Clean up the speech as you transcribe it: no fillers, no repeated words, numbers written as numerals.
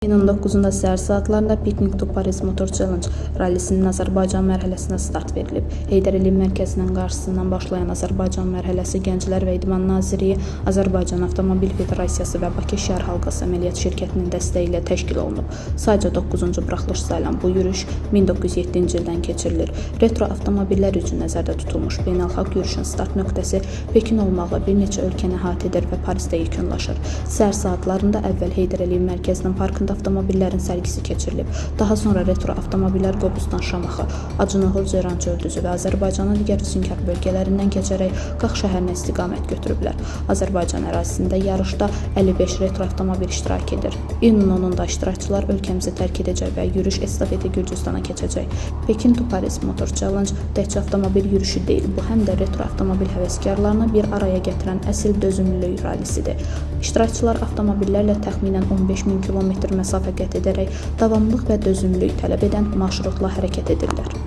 Ayın 19-da səhər saatlarında Piknik to Paris Motor Challenge rallisinin Azərbaycan mərhələsinə start verilib. Heydər Əliyev mərkəzinin qarşısından başlayan Azərbaycan mərhələsi Gənclər və İdman Nazirliyi, Azərbaycan Avtomobil Federasiyası və Bakı Şəhər Halqası Əməliyyat Şirkətinin dəstəyi ilə təşkil olunub. Sayca 9-cu buraxılış sayılan bu yürüyüş 1907-ci ildən keçirilir. Retro avtomobillər üçün nəzərdə tutulmuş beynəlxalq yürüyüşün start nöqtəsi Pekin olmaqla bir neçə ölkəni əhatə edir və Parisdə yekunlaşır. Səhər saatlarında əvvəl Heydər Əliyev mərkəzinin parkında avtomobillərin sərgisi keçirilib. Daha sonra retro avtomobillər Qobustan Şamaxı, Acınoğul Ceyran Çöldüzü və Azərbaycanın digər füsunkar bölgələrindən keçərək Qax şəhərinə istiqamət götürüblər. Azərbaycan ərazisində yarışda 55 retro avtomobil iştirak edir. İyunun 10-da iştirakçılar ölkəmizi tərk edəcək və yürüyüş estafeti Gürcüstana keçəcək. Pekin to Paris Motor Challenge təkcə avtomobil yürüyüşü deyil, bu həm də retro avtomobil həvəskarlarını bir araya gətirən əsl dözümlülük rallisidir. İştirakçılar avtomobillərlə təxminən 15.000 km məsafə qət edərək davamlılıq və dözümlülük tələb edən marşrutla hərəkət edirlər.